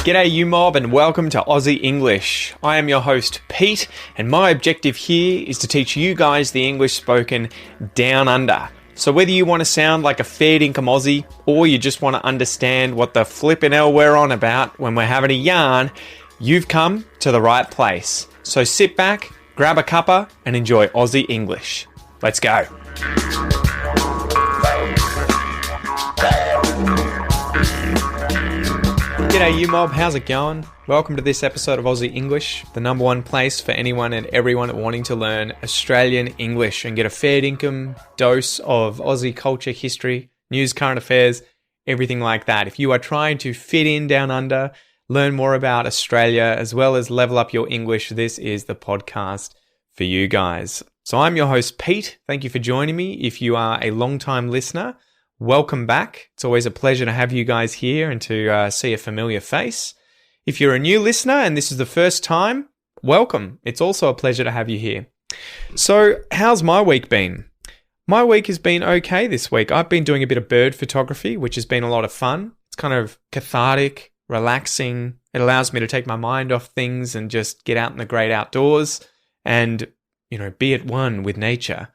G'day you mob and welcome to Aussie English. I am your host Pete and my objective here is to teach you guys the English spoken down under. So whether you want to sound like a fair dinkum Aussie or you just want to understand what the flippin' hell we're on about when we're having a yarn, you've come to the right place. So sit back, grab a cuppa and enjoy Aussie English. Let's go. G'day you mob, how's it going? Welcome to this episode of Aussie English, the number one place for anyone and everyone wanting to learn Australian English and get a fair dinkum dose of Aussie culture, history, news, current affairs, everything like that. If you are trying to fit in down under, learn more about Australia, as well as level up your English, this is the podcast for you guys. So I'm your host Pete. Thank you for joining me. If you are a long-time listener, welcome back. It's always a pleasure to have you guys here and to see a familiar face. If you're a new listener and this is the first time, welcome. It's also a pleasure to have you here. So, how's my week been? My week has been okay this week. I've been doing a bit of bird photography, which has been a lot of fun. It's kind of cathartic, relaxing. It allows me to take my mind off things and just get out in the great outdoors and, be at one with nature.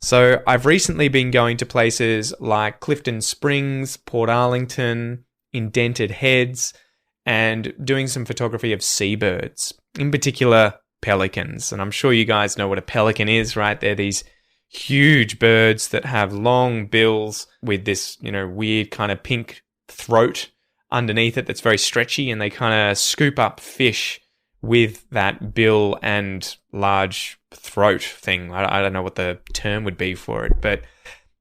So I've recently been going to places like Clifton Springs, Port Arlington, Indented Heads, and doing some photography of seabirds, in particular pelicans. And I'm sure you guys know what a pelican is, right? They're these huge birds that have long bills with this, weird kind of pink throat underneath it that's very stretchy, and they kind of scoop up fish with that bill and large throat thing. I don't know what the term would be for it, but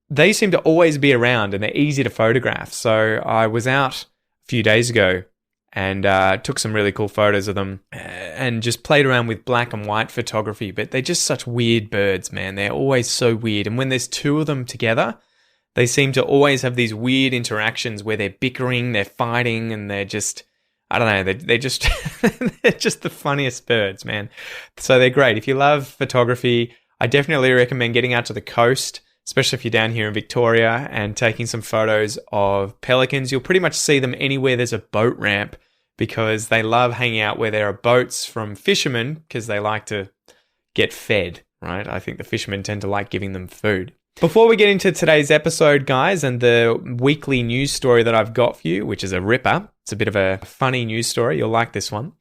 they seem to always be around and they're easy to photograph. So I was out a few days ago and took some really cool photos of them and just played around with black and white photography, but they're just such weird birds, man. They're always so weird. And when there's two of them together, they seem to always have these weird interactions where they're bickering, they're fighting, and they're just, I don't know, they're just they're just the funniest birds, man. So they're great. If you love photography, I definitely recommend getting out to the coast, especially if you're down here in Victoria, and taking some photos of pelicans. You'll pretty much see them anywhere there's a boat ramp because they love hanging out where there are boats from fishermen because they like to get fed, right? I think the fishermen tend to like giving them food. Before we get into today's episode, guys, and the weekly news story that I've got for you, which is a ripper, it's a bit of a funny news story. You'll like this one.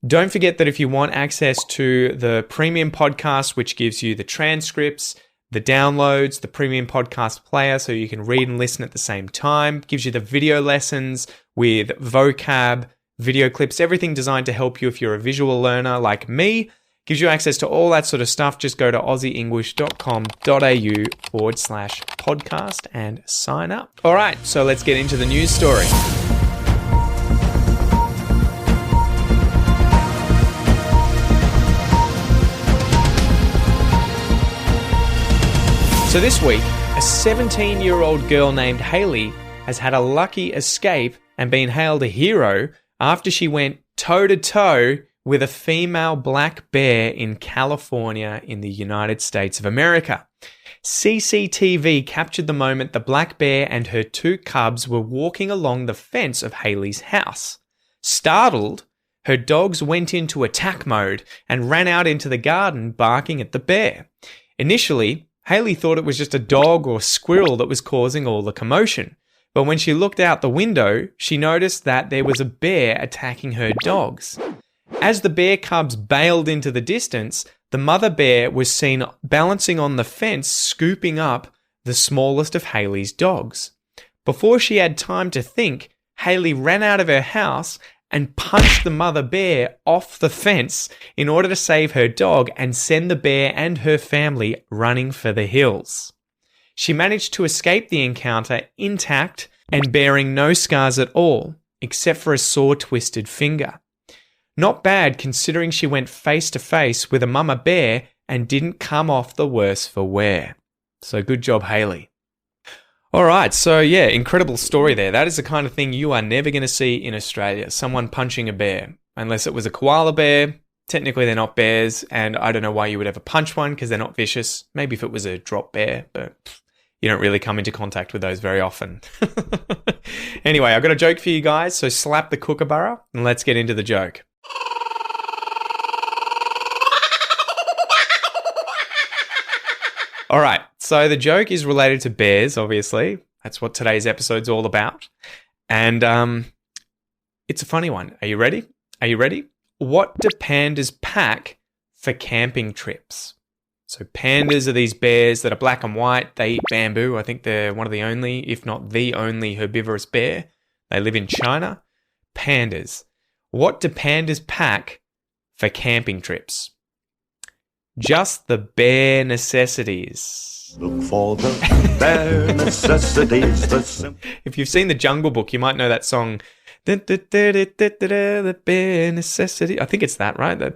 Don't forget that if you want access to the premium podcast, which gives you the transcripts, the downloads, the premium podcast player, so you can read and listen at the same time, gives you the video lessons with vocab, video clips, everything designed to help you if you're a visual learner like me. Gives you access to all that sort of stuff. Just go to aussieenglish.com.au/podcast and sign up. All right, so let's get into the news story. So this week, a 17-year-old girl named Hayley has had a lucky escape and been hailed a hero after she went toe-to-toe with a female black bear in California in the United States of America. CCTV captured the moment the black bear and her two cubs were walking along the fence of Hayley's house. Startled, her dogs went into attack mode and ran out into the garden barking at the bear. Initially, Hayley thought it was just a dog or squirrel that was causing all the commotion. But when she looked out the window, she noticed that there was a bear attacking her dogs. As the bear cubs bailed into the distance, the mother bear was seen balancing on the fence, scooping up the smallest of Hayley's dogs. Before she had time to think, Hayley ran out of her house and punched the mother bear off the fence in order to save her dog and send the bear and her family running for the hills. She managed to escape the encounter intact and bearing no scars at all, except for a sore twisted finger. Not bad considering she went face to face with a mama bear and didn't come off the worse for wear. So good job, Hayley. All right, so yeah, incredible story there. That is the kind of thing you are never going to see in Australia, someone punching a bear. Unless it was a koala bear, technically they're not bears, and I don't know why you would ever punch one because they're not vicious. Maybe if it was a drop bear, but you don't really come into contact with those very often. Anyway, I've got a joke for you guys, so slap the kookaburra and let's get into the joke. All right, so the joke is related to bears, obviously. That's what today's episode's all about. And it's a funny one. Are you ready? What do pandas pack for camping trips? So pandas are these bears that are black and white. They eat bamboo. I think they're one of the only, if not the only, herbivorous bear. They live in China. Pandas. What do pandas pack for camping trips? Just the bare necessities. Look for the bare necessities. If you've seen The Jungle Book, you might know that song. The bare necessity. I think it's that, right? The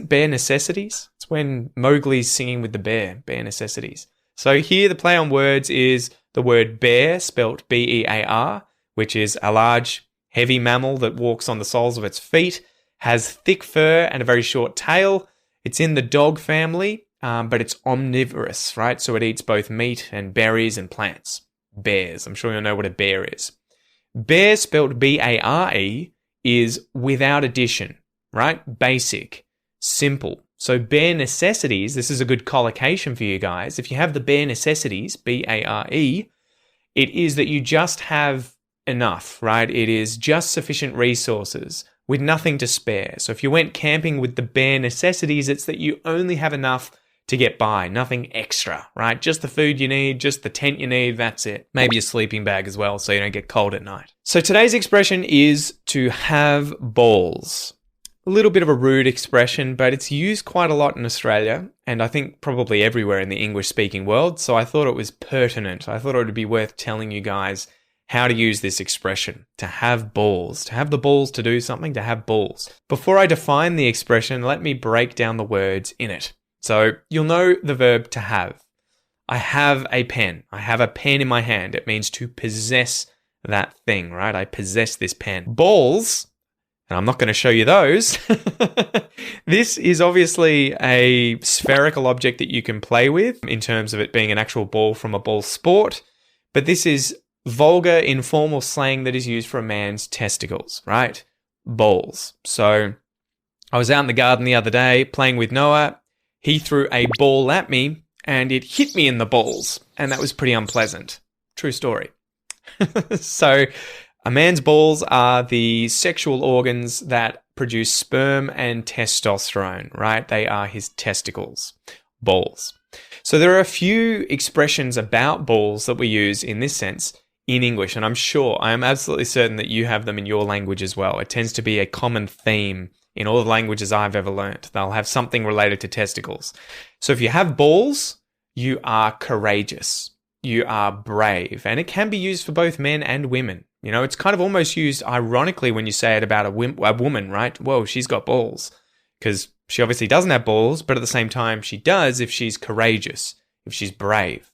bare necessities. It's when Mowgli's singing with the bear. Bare necessities. So here the play on words is the word bear, spelt B-E-A-R, which is a large, heavy mammal that walks on the soles of its feet, has thick fur and a very short tail. It's in the dog family, but it's omnivorous, right? So it eats both meat and berries and plants. Bears. I'm sure you'll know what a bear is. Bear, spelled B-A-R-E, is without addition, right? Basic, simple. So bare necessities, this is a good collocation for you guys. If you have the bare necessities, B-A-R-E, it is that you just have enough, right? It is just sufficient resources with nothing to spare. So if you went camping with the bare necessities, it's that you only have enough to get by, nothing extra, right? Just the food you need, just the tent you need, that's it. Maybe a sleeping bag as well so you don't get cold at night. So today's expression is to have balls. A little bit of a rude expression, but it's used quite a lot in Australia and I think probably everywhere in the English-speaking world, so I thought it was pertinent. I thought it would be worth telling you guys how to use this expression, to have balls, to have the balls to do something, to have balls. Before I define the expression, let me break down the words in it. So you'll know the verb to have. I have a pen. I have a pen in my hand. It means to possess that thing, right? I possess this pen. Balls, and I'm not going to show you those. This is obviously a spherical object that you can play with in terms of it being an actual ball from a ball sport. But this is vulgar, informal slang that is used for a man's testicles, right? Balls. So I was out in the garden the other day playing with Noah. He threw a ball at me and it hit me in the balls. And that was pretty unpleasant. True story. So a man's balls are the sexual organs that produce sperm and testosterone, right? They are his testicles, balls. So there are a few expressions about balls that we use in this sense in English, and I am absolutely certain that you have them in your language as well. It tends to be a common theme in all the languages I've ever learnt. They'll have something related to testicles. So if you have balls, you are courageous. You are brave. And it can be used for both men and women. You know, it's kind of almost used ironically when you say it about a woman, right? Whoa, she's got balls. Because she obviously doesn't have balls, but at the same time, she does if she's courageous, if she's brave.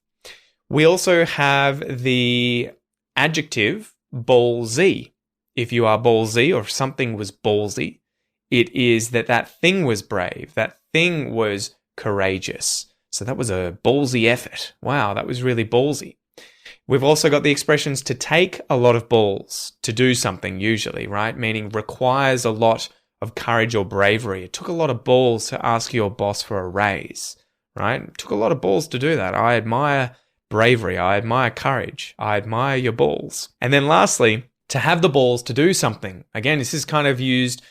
We also have the adjective ballsy. If you are ballsy or if something was ballsy, it is that thing was brave, that thing was courageous. So that was a ballsy effort. Wow, that was really ballsy. We've also got the expressions to take a lot of balls to do something usually, right? Meaning requires a lot of courage or bravery. It took a lot of balls to ask your boss for a raise, right? It took a lot of balls to do that. I admire bravery. I admire courage. I admire your balls. And then lastly, to have the balls to do something. Again, this is kind of used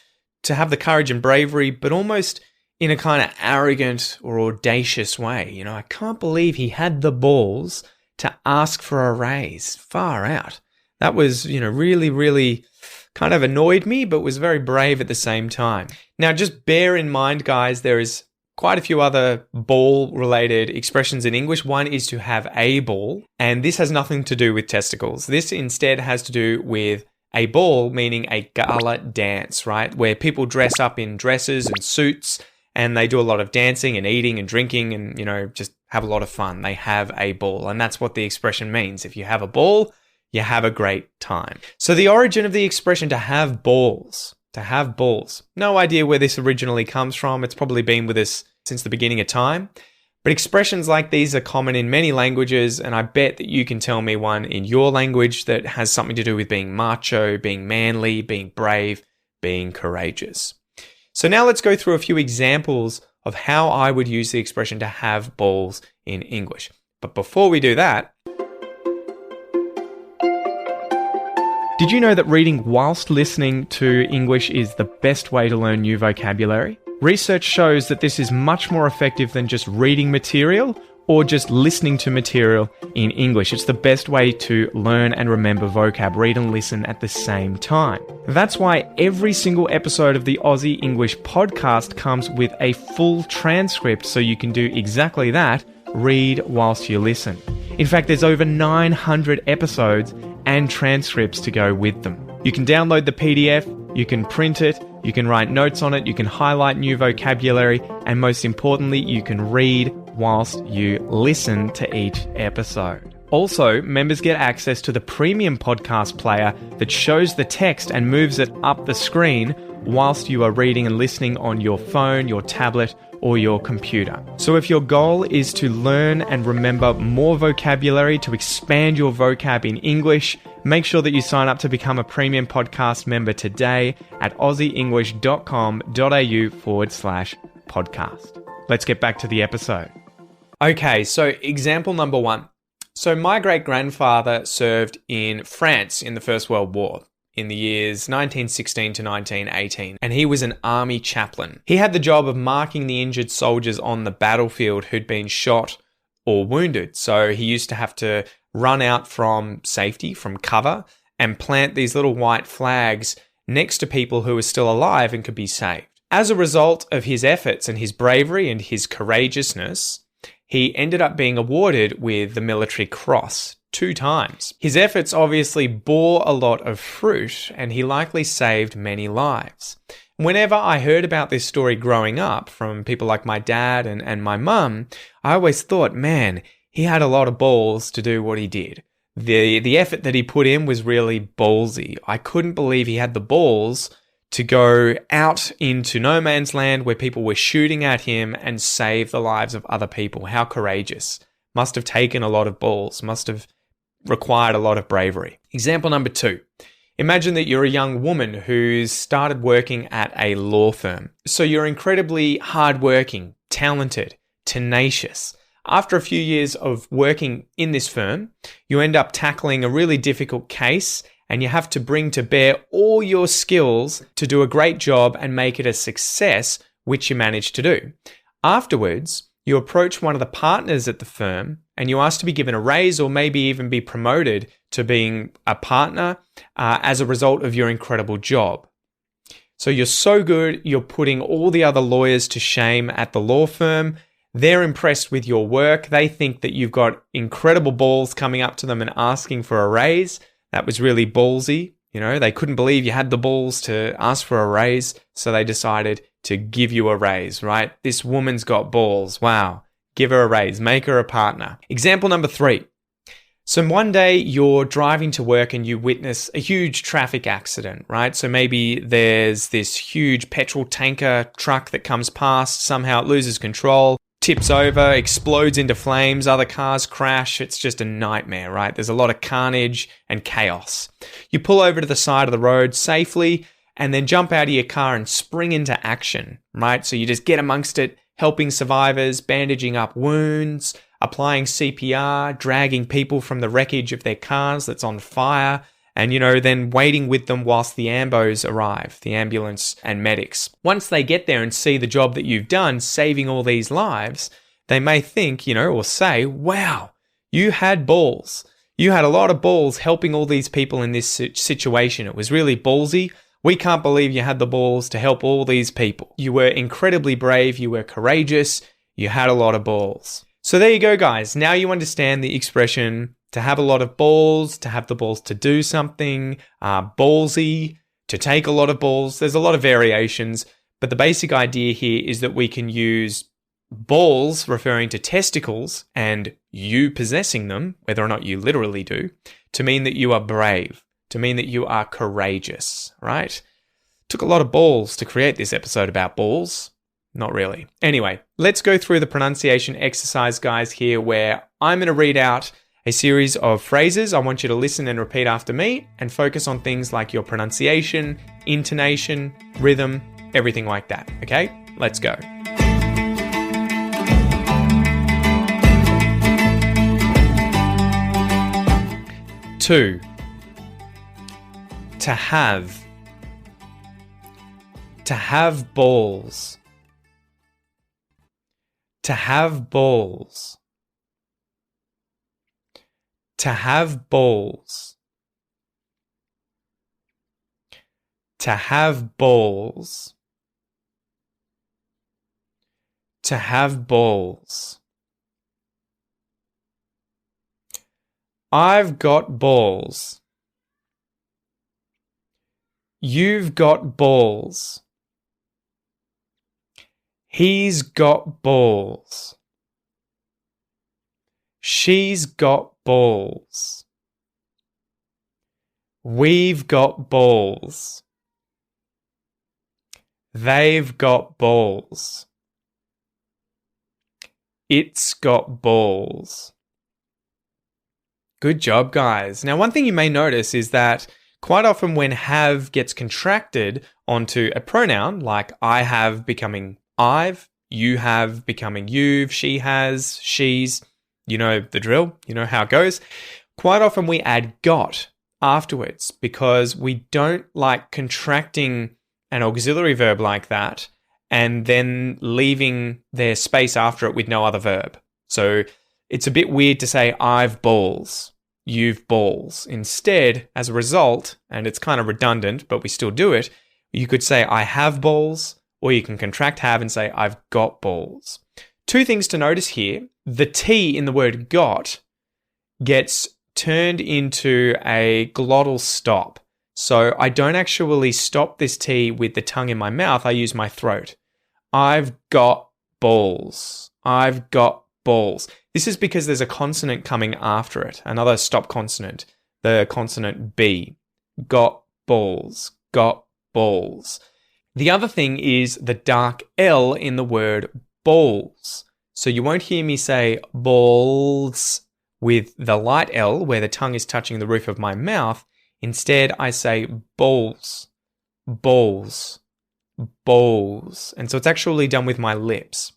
to have the courage and bravery, but almost in a kind of arrogant or audacious way. You know, I can't believe he had the balls to ask for a raise. Far out. That was, really, really kind of annoyed me, but was very brave at the same time. Now, just bear in mind, guys, there is quite a few other ball-related expressions in English. One is to have a ball, and this has nothing to do with testicles. This instead has to do with a ball, meaning a gala dance, right? Where people dress up in dresses and suits, and they do a lot of dancing and eating and drinking and, just have a lot of fun. They have a ball, and that's what the expression means. If you have a ball, you have a great time. So the origin of the expression to have balls, no idea where this originally comes from. It's probably been with us since the beginning of time. But expressions like these are common in many languages, and I bet that you can tell me one in your language that has something to do with being macho, being manly, being brave, being courageous. So now let's go through a few examples of how I would use the expression to have balls in English. But before we do that, did you know that reading whilst listening to English is the best way to learn new vocabulary? Research shows that this is much more effective than just reading material or just listening to material in English. It's the best way to learn and remember vocab, read and listen at the same time. That's why every single episode of the Aussie English podcast comes with a full transcript so you can do exactly that, read whilst you listen. In fact, there's over 900 episodes and transcripts to go with them. You can download the PDF, you can print it, you can write notes on it, you can highlight new vocabulary, and most importantly, you can read whilst you listen to each episode. Also, members get access to the premium podcast player that shows the text and moves it up the screen whilst you are reading and listening on your phone, your tablet, or your computer. So if your goal is to learn and remember more vocabulary, to expand your vocab in English, make sure that you sign up to become a premium podcast member today at aussieenglish.com.au/podcast. Let's get back to the episode. Okay, so example number 1. So my great-grandfather served in France in the First World War in the years 1916 to 1918, and he was an army chaplain. He had the job of marking the injured soldiers on the battlefield who'd been shot or wounded. So he used to have to run out from safety, from cover, and plant these little white flags next to people who were still alive and could be saved. As a result of his efforts and his bravery and his courageousness, he ended up being awarded with the Military Cross 2 times. His efforts obviously bore a lot of fruit, and he likely saved many lives. Whenever I heard about this story growing up from people like my dad and my mum, I always thought, man, he had a lot of balls to do what he did. The effort that he put in was really ballsy. I couldn't believe he had the balls to go out into no man's land where people were shooting at him and save the lives of other people. How courageous. Must have taken a lot of balls, must have required a lot of bravery. Example number 2. Imagine that you're a young woman who's started working at a law firm. So you're incredibly hardworking, talented, tenacious. After a few years of working in this firm, you end up tackling a really difficult case, and you have to bring to bear all your skills to do a great job and make it a success, which you manage to do. Afterwards, you approach one of the partners at the firm and you ask to be given a raise or maybe even be promoted to being a partner as a result of your incredible job. So you're so good, you're putting all the other lawyers to shame at the law firm. They're impressed with your work. They think that you've got incredible balls coming up to them and asking for a raise. That was really ballsy. You know, they couldn't believe you had the balls to ask for a raise, so they decided to give you a raise, right? This woman's got balls. Wow. Give her a raise. Make her a partner. Example number 3. So one day you're driving to work and you witness a huge traffic accident, right? So maybe there's this huge petrol tanker truck that comes past. Somehow it loses control, tips over, explodes into flames, other cars crash. It's just a nightmare, right? There's a lot of carnage and chaos. You pull over to the side of the road safely and then jump out of your car and spring into action, right? So you just get amongst it, helping survivors, bandaging up wounds, applying CPR, dragging people from the wreckage of their cars that's on fire, and, then waiting with them whilst the ambos arrive, the ambulance and medics. Once they get there and see the job that you've done, saving all these lives, they may think, or say, wow, you had balls. You had a lot of balls helping all these people in this situation. It was really ballsy. We can't believe you had the balls to help all these people. You were incredibly brave. You were courageous. You had a lot of balls. So there you go, guys. Now you understand the expression to have a lot of balls, to have the balls to do something, ballsy, to take a lot of balls. There's a lot of variations, but the basic idea here is that we can use balls referring to testicles and you possessing them, whether or not you literally do, to mean that you are brave, to mean that you are courageous, right? Took a lot of balls to create this episode about balls. not really. Anyway, let's go through the pronunciation exercise, guys, here, where I'm going to read out a series of phrases. I want you to listen and repeat after me and focus on things like your pronunciation, intonation, rhythm, everything like that. Okay, let's go. Two, to have. To have balls. To have balls. To have balls. To have balls. To have balls. I've got balls. You've got balls. He's got balls. She's got balls. We've got balls. They've got balls. It's got balls. Good job, guys. Now, one thing you may notice is that quite often when have gets contracted onto a pronoun, like I have becoming I've, you have becoming you've, she has, she's, you know the drill, you know how it goes. Quite often we add got afterwards because we don't like contracting an auxiliary verb like that and then leaving their space after it with no other verb. So it's a bit weird to say I've balls, you've balls. Instead, as a result, and it's kind of redundant, but we still do it, you could say I have balls, or you can contract have and say I've got balls. Two things to notice here. The T in the word got gets turned into a glottal stop. So I don't actually stop this T with the tongue in my mouth. I use my throat. I've got balls. I've got balls. This is because there's a consonant coming after it, another stop consonant, the consonant B. Got balls. Got balls. The other thing is the dark L in the word balls. So you won't hear me say balls with the light L where the tongue is touching the roof of my mouth. Instead, I say balls, balls, balls. And so it's actually done with my lips.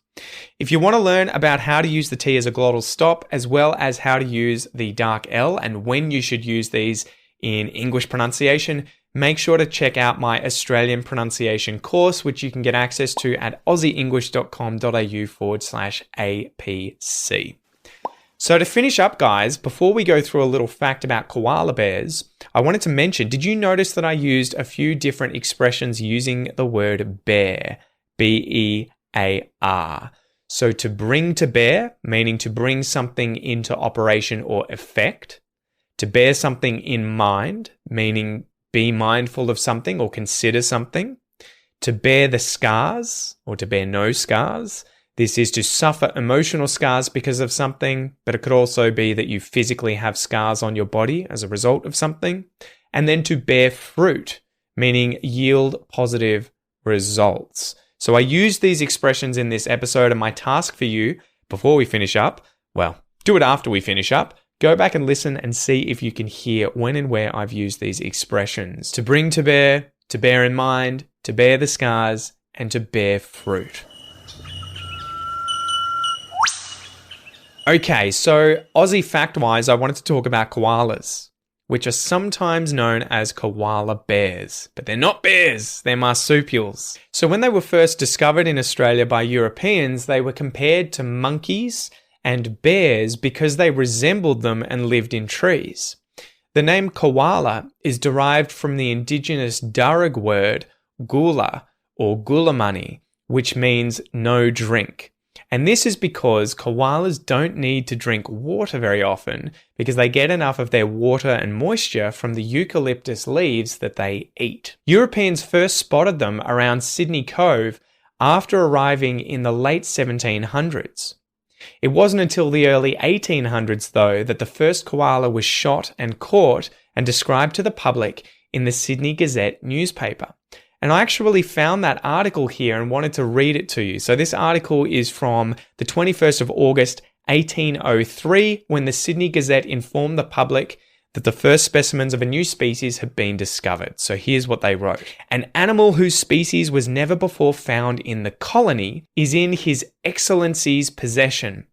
If you want to learn about how to use the T as a glottal stop, as well as how to use the dark L and when you should use these in English pronunciation, make sure to check out my Australian pronunciation course, which you can get access to at aussieenglish.com.au/APC. So to finish up, guys, before we go through a little fact about koala bears, I wanted to mention, did you notice that I used a few different expressions using the word bear? B-E-A-R. So to bring to bear, meaning to bring something into operation or effect. To bear something in mind, meaning be mindful of something or consider something. To bear the scars or to bear no scars. This is to suffer emotional scars because of something, but it could also be that you physically have scars on your body as a result of something. And then to bear fruit, meaning yield positive results. So I used these expressions in this episode, and my task for you before we finish up, well, do it after we finish up. Go back and listen and see if you can hear when and where I've used these expressions. To bring to bear in mind, to bear the scars, and to bear fruit. Okay, so Aussie fact-wise, I wanted to talk about koalas, which are sometimes known as koala bears. But they're not bears, they're marsupials. So when they were first discovered in Australia by Europeans, they were compared to monkeys and bears because they resembled them and lived in trees. The name koala is derived from the indigenous Darug word gula or gulamani, which means no drink. And this is because koalas don't need to drink water very often because they get enough of their water and moisture from the eucalyptus leaves that they eat. Europeans first spotted them around Sydney Cove after arriving in the late 1700s. It wasn't until the early 1800s, though, that the first koala was shot and caught and described to the public in the Sydney Gazette newspaper. And I actually found that article here and wanted to read it to you. So this article is from the 21st of August, 1803, when the Sydney Gazette informed the public that the first specimens of a new species had been discovered. So here's what they wrote. An animal whose species was never before found in the colony is in His Excellency's possession.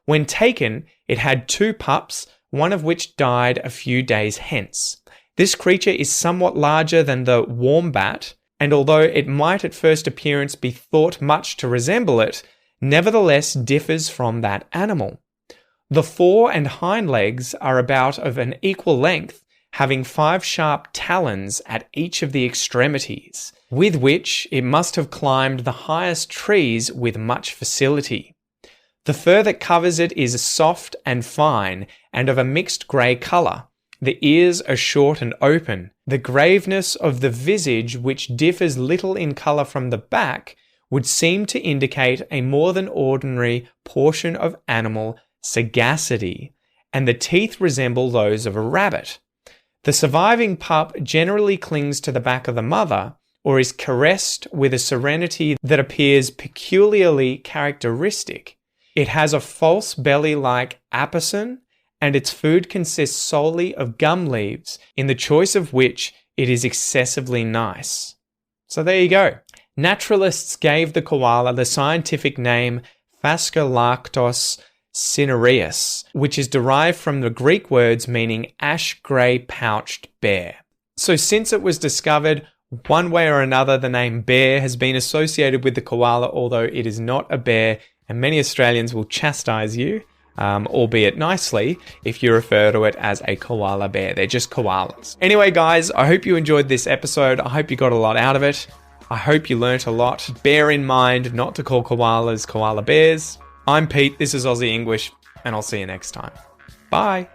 When taken, it had 2 pups, one of which died a few days hence. This creature is somewhat larger than the wombat, and although it might at first appearance be thought much to resemble it, nevertheless differs from that animal. The fore and hind legs are about of an equal length, having 5 sharp talons at each of the extremities, with which it must have climbed the highest trees with much facility. The fur that covers it is soft and fine, and of a mixed grey colour. The ears are short and open. The graveness of the visage, which differs little in colour from the back, would seem to indicate a more than ordinary portion of animal sagacity, and the teeth resemble those of a rabbit. The surviving pup generally clings to the back of the mother, or is caressed with a serenity that appears peculiarly characteristic. It has a false belly-like apison, and its food consists solely of gum leaves, in the choice of which it is excessively nice. So there you go. Naturalists gave the koala the scientific name Phascolarctos cinereus, which is derived from the Greek words meaning ash-grey pouched bear. So since it was discovered, one way or another the name bear has been associated with the koala, although it is not a bear, and many Australians will chastise you, albeit nicely, if you refer to it as a koala bear. They're just koalas. Anyway, guys, I hope you enjoyed this episode. I hope you got a lot out of it. I hope you learnt a lot. Bear in mind not to call koalas koala bears. I'm Pete, this is Aussie English, and I'll see you next time. Bye.